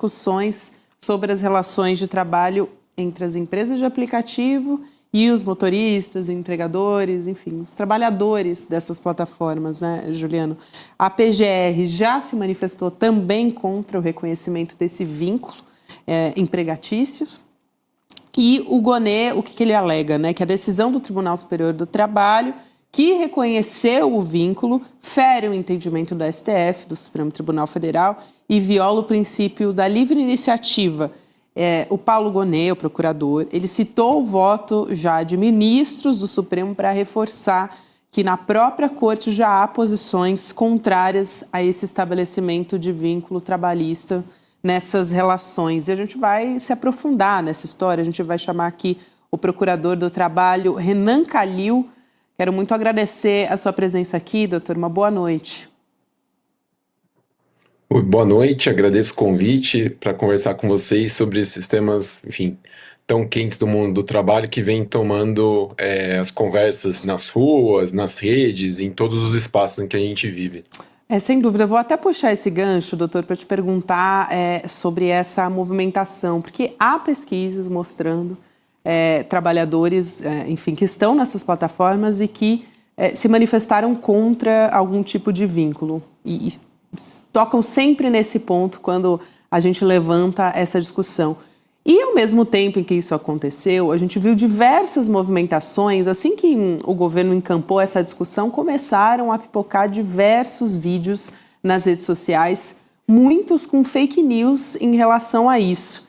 discussões sobre as relações de trabalho entre as empresas de aplicativo e os motoristas, entregadores, enfim, os trabalhadores dessas plataformas, né, Juliano? A PGR já se manifestou também contra o reconhecimento desse vínculo empregatício. E o Gonê, o que ele alega, né? Que a decisão do Tribunal Superior do Trabalho, que reconheceu o vínculo, fere o entendimento do STF, do Supremo Tribunal Federal, e viola o princípio da livre iniciativa. O Paulo Gonê, o procurador, ele citou o voto já de ministros do Supremo para reforçar que na própria corte já há posições contrárias a esse estabelecimento de vínculo trabalhista nessas relações. E a gente vai se aprofundar nessa história, a gente vai chamar aqui o procurador do trabalho, Renan Calil. Quero muito agradecer a sua presença aqui, doutor. Uma boa noite. Boa noite, agradeço o convite para conversar com vocês sobre esses temas, enfim, tão quentes do mundo do trabalho que vem tomando as conversas nas ruas, nas redes, em todos os espaços em que a gente vive. Sem dúvida. Eu vou até puxar esse gancho, doutor, para te perguntar sobre essa movimentação, porque há pesquisas mostrando trabalhadores, enfim, que estão nessas plataformas e que se manifestaram contra algum tipo de vínculo. E tocam sempre nesse ponto quando a gente levanta essa discussão. E, ao mesmo tempo em que isso aconteceu, a gente viu diversas movimentações. Assim que o governo encampou essa discussão, começaram a pipocar diversos vídeos nas redes sociais, muitos com fake news em relação a isso.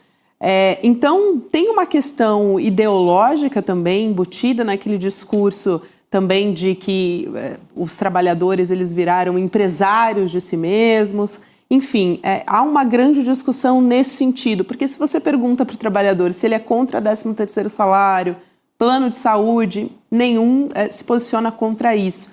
Então, tem uma questão ideológica também embutida naquele discurso também de que os trabalhadores eles viraram empresários de si mesmos. Enfim, há uma grande discussão nesse sentido, porque se você pergunta para o trabalhador se ele é contra 13º salário, plano de saúde, nenhum se posiciona contra isso.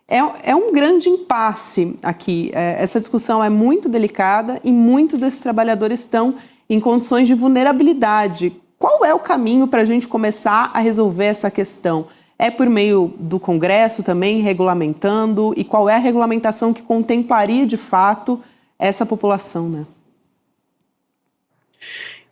É um grande impasse aqui. Essa discussão é muito delicada e muitos desses trabalhadores estão em condições de vulnerabilidade. Qual é o caminho para a gente começar a resolver essa questão? É por meio do Congresso também regulamentando? E qual é a regulamentação que contemplaria de fato essa população, né?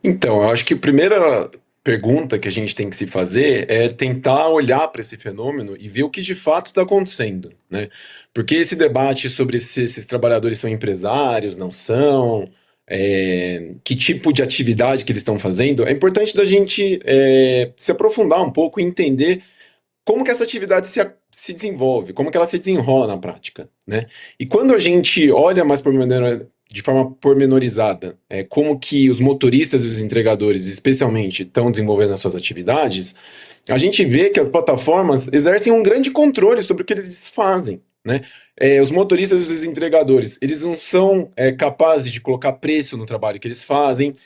Então, eu acho que a primeira pergunta que a gente tem que se fazer é tentar olhar para esse fenômeno e ver o que de fato está acontecendo, né? Porque esse debate sobre se esses trabalhadores são empresários, não são, que tipo de atividade que eles estão fazendo, é importante da gente se aprofundar um pouco e entender como que essa atividade se desenvolve, como que ela se desenrola na prática, né? E quando a gente olha mais de forma pormenorizada, como que os motoristas e os entregadores, especialmente, estão desenvolvendo as suas atividades, a gente vê que as plataformas exercem um grande controle sobre o que eles fazem, né? Os motoristas e os entregadores, eles não são capazes de colocar preço no trabalho que eles fazem.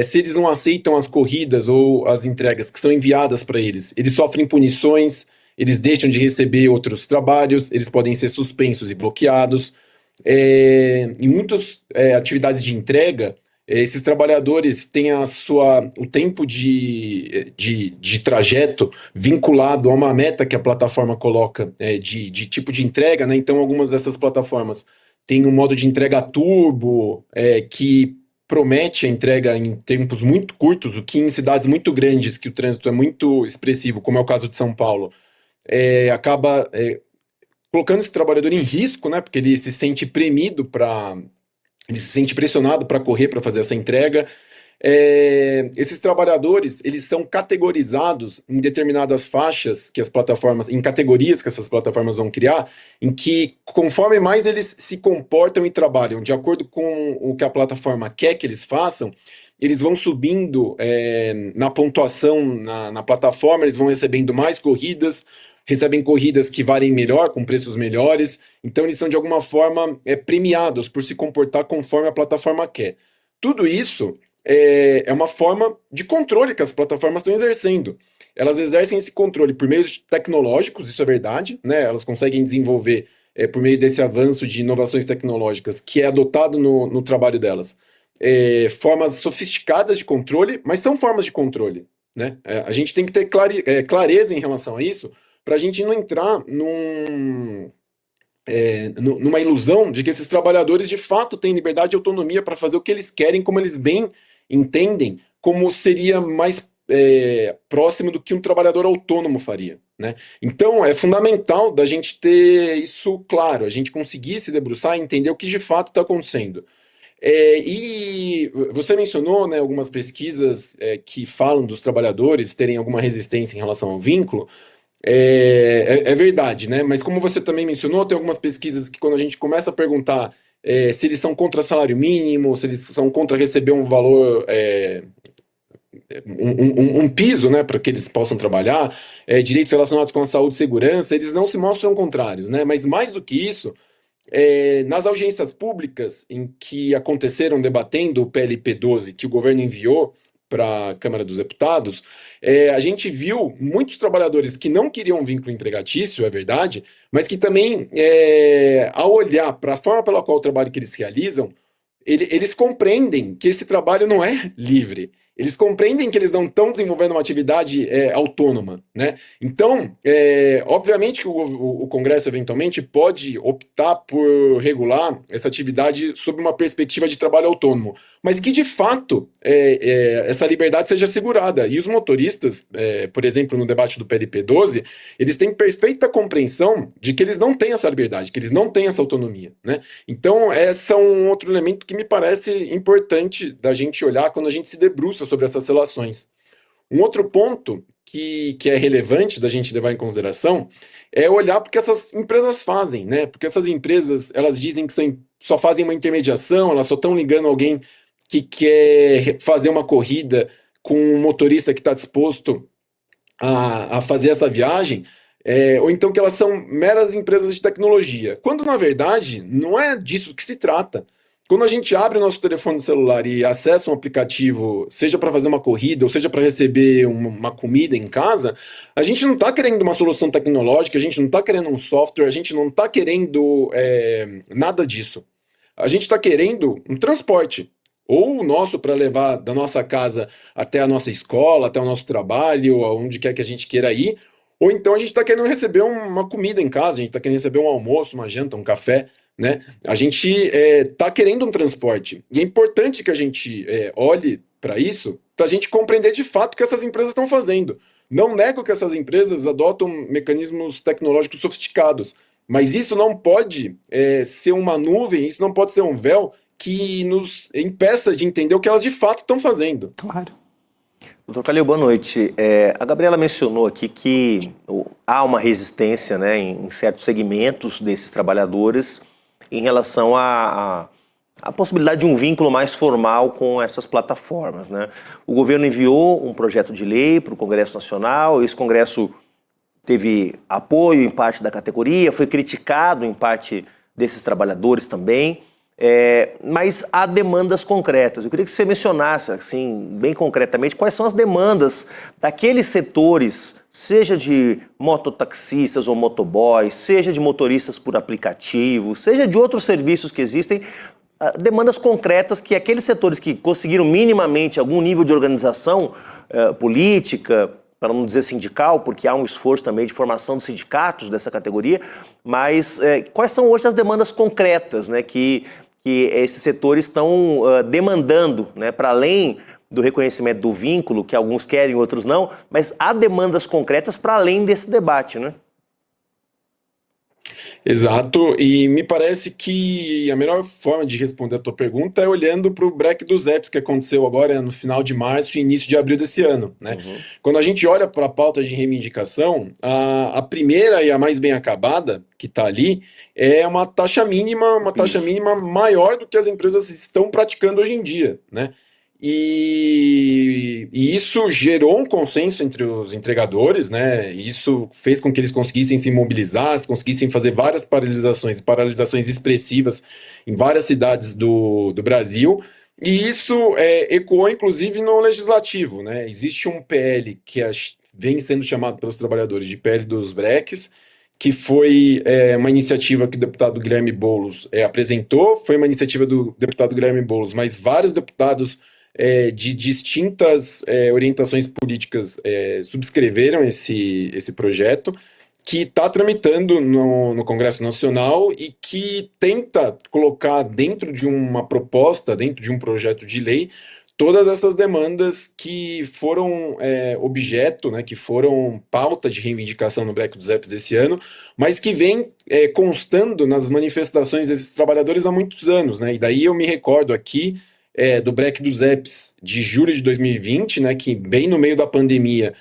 Se eles não aceitam as corridas ou as entregas que são enviadas para eles, eles sofrem punições, eles deixam de receber outros trabalhos, eles podem ser suspensos e bloqueados. Em muitas atividades de entrega, esses trabalhadores têm o tempo de trajeto vinculado a uma meta que a plataforma coloca de tipo de entrega, né? Então, algumas dessas plataformas têm um modo de entrega turbo, que promete a entrega em tempos muito curtos, o que em cidades muito grandes, que o trânsito é muito expressivo, como é o caso de São Paulo, acaba colocando esse trabalhador em risco, né? Porque ele se sente ele se sente pressionado para correr, para fazer essa entrega. Esses trabalhadores, eles são categorizados em determinadas faixas que as plataformas, em categorias que essas plataformas vão criar, em que conforme mais eles se comportam e trabalham de acordo com o que a plataforma quer que eles façam, eles vão subindo na pontuação na plataforma, eles vão recebendo mais corridas, recebem corridas que valem melhor, com preços melhores, então eles são de alguma forma premiados por se comportar conforme a plataforma quer. Tudo isso é uma forma de controle que as plataformas estão exercendo. Elas exercem esse controle por meios tecnológicos, isso é verdade, né? Elas conseguem desenvolver, por meio desse avanço de inovações tecnológicas que é adotado no trabalho delas, formas sofisticadas de controle, mas são formas de controle, né? A gente tem que ter clareza em relação a isso, para a gente não entrar numa ilusão de que esses trabalhadores de fato têm liberdade e autonomia para fazer o que eles querem, como eles bem entendem, como seria mais próximo do que um trabalhador autônomo faria, né? Então é fundamental da gente ter isso claro, a gente conseguir se debruçar e entender o que de fato está acontecendo. E você mencionou, né, algumas pesquisas que falam dos trabalhadores terem alguma resistência em relação ao vínculo. É verdade, né? Mas como você também mencionou, tem algumas pesquisas que quando a gente começa a perguntar se eles são contra salário mínimo, se eles são contra receber um valor, um piso, né, para que eles possam trabalhar, direitos relacionados com a saúde e segurança, eles não se mostram contrários, né? Mas mais do que isso, nas audiências públicas em que aconteceram debatendo o PLP 12 que o governo enviou para a Câmara dos Deputados, a gente viu muitos trabalhadores que não queriam um vínculo empregatício, é verdade, mas que também, ao olhar para a forma pela qual o trabalho que eles realizam, eles compreendem que esse trabalho não é livre. Eles compreendem que eles não estão desenvolvendo uma atividade autônoma, né? Então, obviamente que o Congresso eventualmente pode optar por regular essa atividade sob uma perspectiva de trabalho autônomo, mas que de fato essa liberdade seja assegurada. E os motoristas, por exemplo, no debate do PLP 12, eles têm perfeita compreensão de que eles não têm essa liberdade, que eles não têm essa autonomia, né? Então, esse é um outro elemento que me parece importante da gente olhar quando a gente se debruça sobre essas relações. Um outro ponto que é relevante da gente levar em consideração é olhar porque essas empresas fazem, né? Porque essas empresas, elas dizem que só fazem uma intermediação, elas só estão ligando alguém que quer fazer uma corrida com um motorista que está disposto a fazer essa viagem, ou então que elas são meras empresas de tecnologia, quando na verdade não é disso que se trata. Quando a gente abre o nosso telefone celular e acessa um aplicativo, seja para fazer uma corrida ou seja para receber uma comida em casa, a gente não está querendo uma solução tecnológica, a gente não está querendo um software, a gente não está querendo nada disso. A gente está querendo um transporte, ou o nosso para levar da nossa casa até a nossa escola, até o nosso trabalho, aonde quer que a gente queira ir, ou então a gente está querendo receber uma comida em casa, a gente está querendo receber um almoço, uma janta, um café, né? A gente está querendo um transporte. E é importante que a gente olhe para isso, para a gente compreender de fato o que essas empresas estão fazendo. Não nego que essas empresas adotam mecanismos tecnológicos sofisticados, mas isso não pode ser uma nuvem, isso não pode ser um véu que nos impeça de entender o que elas de fato estão fazendo. Claro. Doutor Calil, boa noite. A Gabriela mencionou aqui que há uma resistência, né, em certos segmentos desses trabalhadores em relação à possibilidade de um vínculo mais formal com essas plataformas, né? O governo enviou um projeto de lei para o Congresso Nacional, esse Congresso teve apoio em parte da categoria, foi criticado em parte desses trabalhadores também, mas há demandas concretas. Eu queria que você mencionasse, assim, bem concretamente, quais são as demandas daqueles setores, seja de mototaxistas ou motoboys, seja de motoristas por aplicativo, seja de outros serviços que existem, demandas concretas que aqueles setores que conseguiram minimamente algum nível de organização política, para não dizer sindical, porque há um esforço também de formação dos sindicatos dessa categoria, mas quais são hoje as demandas concretas, né, que esses setores estão demandando, né, para além do reconhecimento do vínculo, que alguns querem, outros não, mas há demandas concretas para além desse debate, né? Exato, e me parece que a melhor forma de responder a tua pergunta é olhando para o break dos apps que aconteceu agora no final de março e início de abril desse ano, né? Uhum. Quando a gente olha para a pauta de reivindicação, a primeira e a mais bem acabada, que está ali, é uma taxa mínima maior do que as empresas estão praticando hoje em dia, né? E isso gerou um consenso entre os entregadores, né? E isso fez com que eles conseguissem se mobilizar, conseguissem fazer várias paralisações expressivas em várias cidades do Brasil. E isso ecoou, inclusive, no legislativo, né? Existe um PL que vem sendo chamado pelos trabalhadores de PL dos breques, que foi uma iniciativa que o deputado Guilherme Boulos apresentou, foi uma iniciativa do deputado Guilherme Boulos, mas vários deputados de distintas orientações políticas subscreveram esse projeto, que está tramitando no Congresso Nacional e que tenta colocar dentro de uma proposta, dentro de um projeto de lei, todas essas demandas que foram objeto, né, que foram pauta de reivindicação no Break dos Apps desse ano, mas que vem constando nas manifestações desses trabalhadores há muitos anos, né? E daí eu me recordo aqui do Break dos Apps de julho de 2020, né, que bem no meio da pandemia,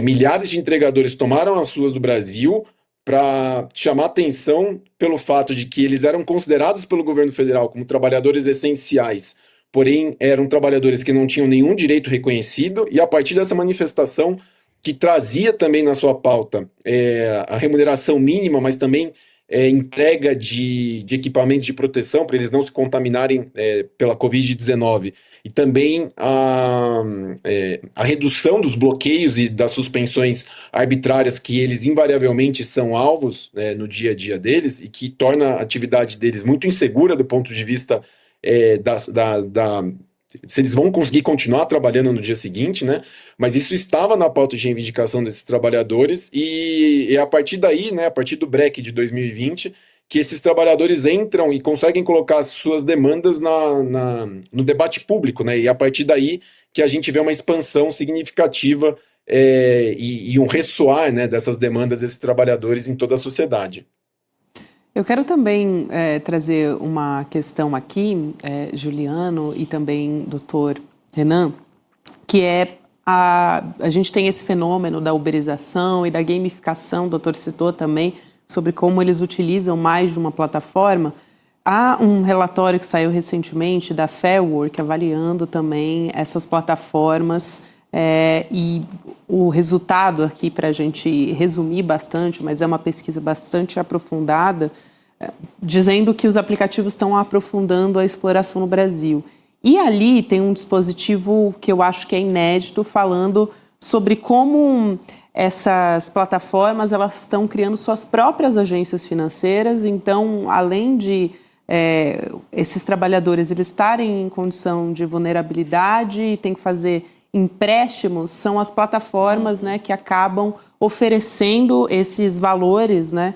milhares de entregadores tomaram as ruas do Brasil para chamar atenção pelo fato de que eles eram considerados pelo governo federal como trabalhadores essenciais, porém eram trabalhadores que não tinham nenhum direito reconhecido, e a partir dessa manifestação, que trazia também na sua pauta a remuneração mínima, mas também entrega de equipamentos de proteção para eles não se contaminarem pela Covid-19, e também a redução dos bloqueios e das suspensões arbitrárias que eles invariavelmente são alvos no dia a dia deles e que torna a atividade deles muito insegura do ponto de vista se eles vão conseguir continuar trabalhando no dia seguinte, né? Mas isso estava na pauta de reivindicação desses trabalhadores e é a partir daí, né, a partir do break de 2020, que esses trabalhadores entram e conseguem colocar as suas demandas no debate público, né? E a partir daí que a gente vê uma expansão significativa e um ressoar, né, dessas demandas desses trabalhadores em toda a sociedade. Eu quero também trazer uma questão aqui, Juliano e também doutor Renan, que a gente tem esse fenômeno da uberização e da gamificação, o doutor citou também, sobre como eles utilizam mais de uma plataforma. Há um relatório que saiu recentemente da Fair Work avaliando também essas plataformas e o resultado aqui, para a gente resumir bastante, mas é uma pesquisa bastante aprofundada, dizendo que os aplicativos estão aprofundando a exploração no Brasil. E ali tem um dispositivo que eu acho que é inédito, falando sobre como essas plataformas elas estão criando suas próprias agências financeiras. Então, além de esses trabalhadores eles estarem em condição de vulnerabilidade e tem que fazer empréstimos, são as plataformas, né, que acabam oferecendo esses valores, né,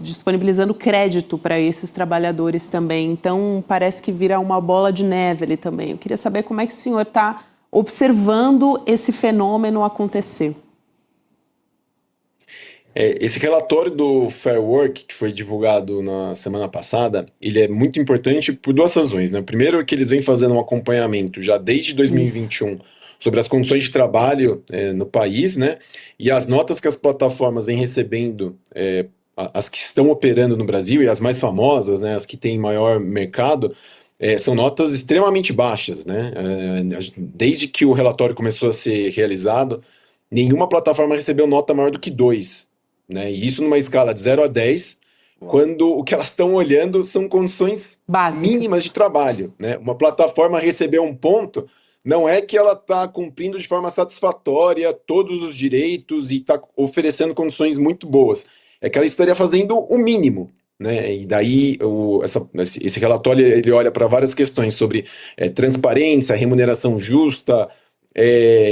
disponibilizando crédito para esses trabalhadores também. Então, parece que vira uma bola de neve ali também. Eu queria saber como é que o senhor está observando esse fenômeno acontecer. Esse relatório do Fair Work, que foi divulgado na semana passada, ele é muito importante por duas razões, né? Primeiro, que eles vêm fazendo um acompanhamento já desde 2021 sobre as condições de trabalho no país, né? E as notas que as plataformas vêm recebendo, as que estão operando no Brasil e as mais famosas, né? As que têm maior mercado, são notas extremamente baixas, né? Desde que o relatório começou a ser realizado, nenhuma plataforma recebeu nota maior do que 2. Né? E isso numa escala de 0 a 10, quando o que elas estão olhando são condições básicas, mínimas de trabalho. Né? Uma plataforma receber um ponto não é que ela está cumprindo de forma satisfatória todos os direitos e está oferecendo condições muito boas. É que ela estaria fazendo o mínimo. Né? E daí esse relatório ele olha para várias questões sobre transparência, remuneração justa,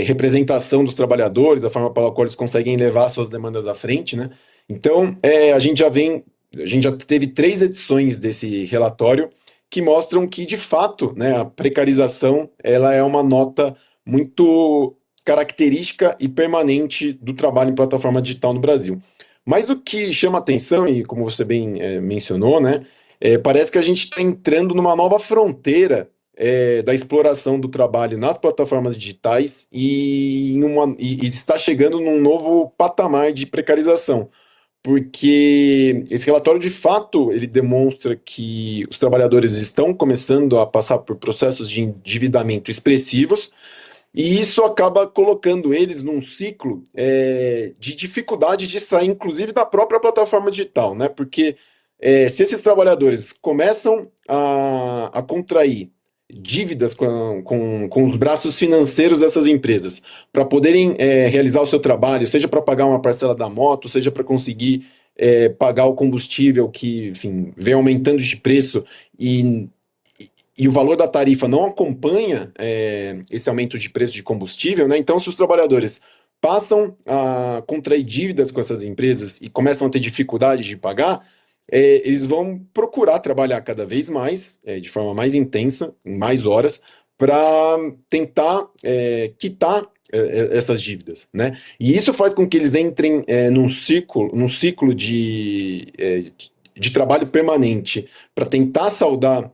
representação dos trabalhadores, a forma pela qual eles conseguem levar suas demandas à frente, né? Então, a gente já teve 3 edições desse relatório que mostram que, de fato, né, a precarização ela é uma nota muito característica e permanente do trabalho em plataforma digital no Brasil. Mas o que chama atenção, e como você bem mencionou, né, parece que a gente está entrando numa nova fronteira da exploração do trabalho nas plataformas digitais e está chegando num novo patamar de precarização, porque esse relatório de fato ele demonstra que os trabalhadores estão começando a passar por processos de endividamento expressivos e isso acaba colocando eles num ciclo de dificuldade de sair, inclusive, da própria plataforma digital, né? Porque se esses trabalhadores começam a contrair dívidas com os braços financeiros dessas empresas, para poderem realizar o seu trabalho, seja para pagar uma parcela da moto, seja para conseguir pagar o combustível que, enfim, vem aumentando de preço e o valor da tarifa não acompanha esse aumento de preço de combustível, né? Então, se os trabalhadores passam a contrair dívidas com essas empresas e começam a ter dificuldade de pagar, eles vão procurar trabalhar cada vez mais, de forma mais intensa, em mais horas, para tentar quitar essas dívidas, né? E isso faz com que eles entrem num ciclo de trabalho permanente para tentar saldar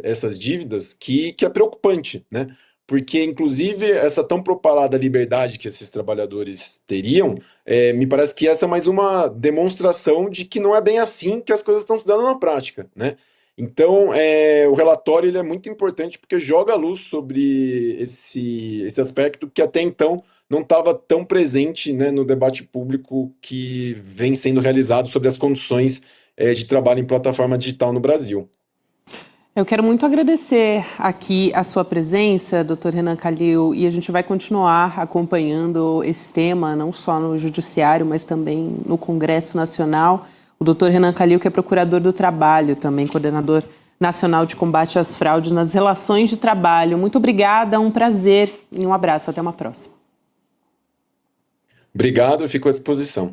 essas dívidas que é preocupante, né? Porque, inclusive, essa tão propalada liberdade que esses trabalhadores teriam, me parece que essa é mais uma demonstração de que não é bem assim que as coisas estão se dando na prática, né? Então, o relatório ele é muito importante porque joga a luz sobre esse aspecto que até então não estava tão presente, né, no debate público que vem sendo realizado sobre as condições de trabalho em plataforma digital no Brasil. Eu quero muito agradecer aqui a sua presença, Dr. Renan Calil, e a gente vai continuar acompanhando esse tema, não só no Judiciário, mas também no Congresso Nacional. O Dr. Renan Calil, que é procurador do trabalho, também coordenador nacional de combate às fraudes nas relações de trabalho. Muito obrigada, um prazer e um abraço. Até uma próxima. Obrigado, eu fico à disposição.